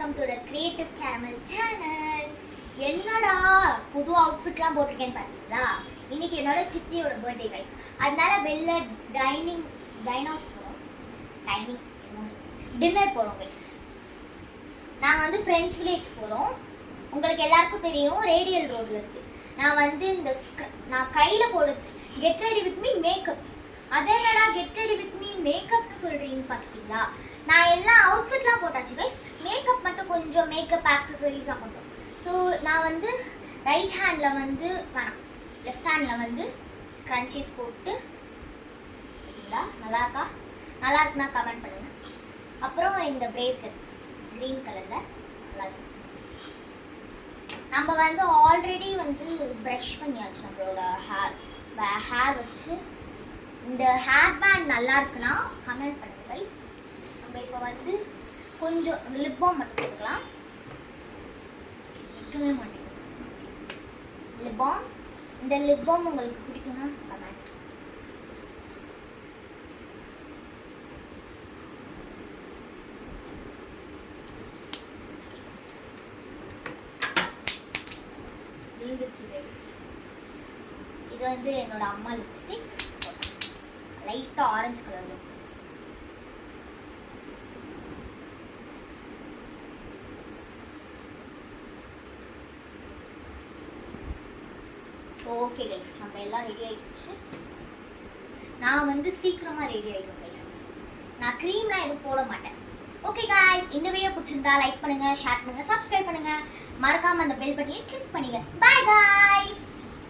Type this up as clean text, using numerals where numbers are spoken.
welcome to the Creative Caramel channel. என்னடா புது அவுட்ஃபிட்லாம் போட்டிருக்கேன்னு பார்த்தீங்களா? இன்னைக்கு என்னோட சித்தியோட பர்த்டே கைஸ். அதனால வெளில டின்னர் போகிறோம் கைஸ். நாங்கள் வந்து ஃப்ரெஞ்ச் வில்லேஜ் போகிறோம். உங்களுக்கு எல்லாருக்கும் தெரியும் ரேடியல் ரோடில் இருக்குது. நான் வந்து நான் கையில் போடுறது get ready with me makeup. அதே என்னடா கெட் ரெடி வித் மீ மேக்கப்னு சொல்கிறீங்கன்னு பார்த்தீங்களா? நான் எல்லாம் அவுட்ஃபிட்லாம் போட்டாச்சு கைஸ். மேக்கப் மட்டும் கொஞ்சம் மேக்கப் ஆக்சசரிஸ்லாம் பண்ணுறோம். ஸோ நான் வந்து ரைட் ஹேண்டில் வந்து லெஃப்ட் ஹேண்டில் வந்து ஸ்க்ரன்ச்சீஸ் போட்டு நல்லா இருக்கா? நல்லா இருக்குன்னா கமெண்ட் பண்ணுங்கள். அப்புறம் இந்த பிரேஸ்லெட் க்ரீன் கலரில் நல்லா இருக்கு. நம்ம வந்து ஆல்ரெடி வந்து ப்ரஷ் பண்ணியாச்சு நம்மளோட ஹேர் வச்சு. இந்த ஹேர் பேண்ட் நல்லா இருக்குன்னா கமெண்ட் பண்ணுங்க கைஸ். நம்ம இப்போ வந்து கொஞ்சம் லிப் பாம் மட்டும் போட்டுக்கலாம். வைக்கவே மாட்டேங்குது லிப் பாம். இந்த லிப் பாம் உங்களுக்கு பிடிக்கும்னா கமெண்ட். விழுந்துச்சு கைஸ். இது வந்து என்னோட அம்மா லிப்ஸ்டிக், லைட்டாக ஆரஞ்சு கலரில். ஸோ ஓகே கைஸ், நம்ம எல்லாம் ரெடி ஆகிடுச்சு. நான் வந்து சீக்கிரமாக ரெடி ஆகிடும் கைஸ். நான் க்ரீம்லாம் எதுவும் போட மாட்டேன். ஓகே கைஸ், இந்த வீடியோ பிடிச்சிருந்தா லைக் பண்ணுங்கள், ஷேர் பண்ணுங்கள், சப்ஸ்கிரைப் பண்ணுங்கள். மறக்காமல் அந்த பெல் பட்டனை கிளிக் பண்ணுங்கள். Bye guys.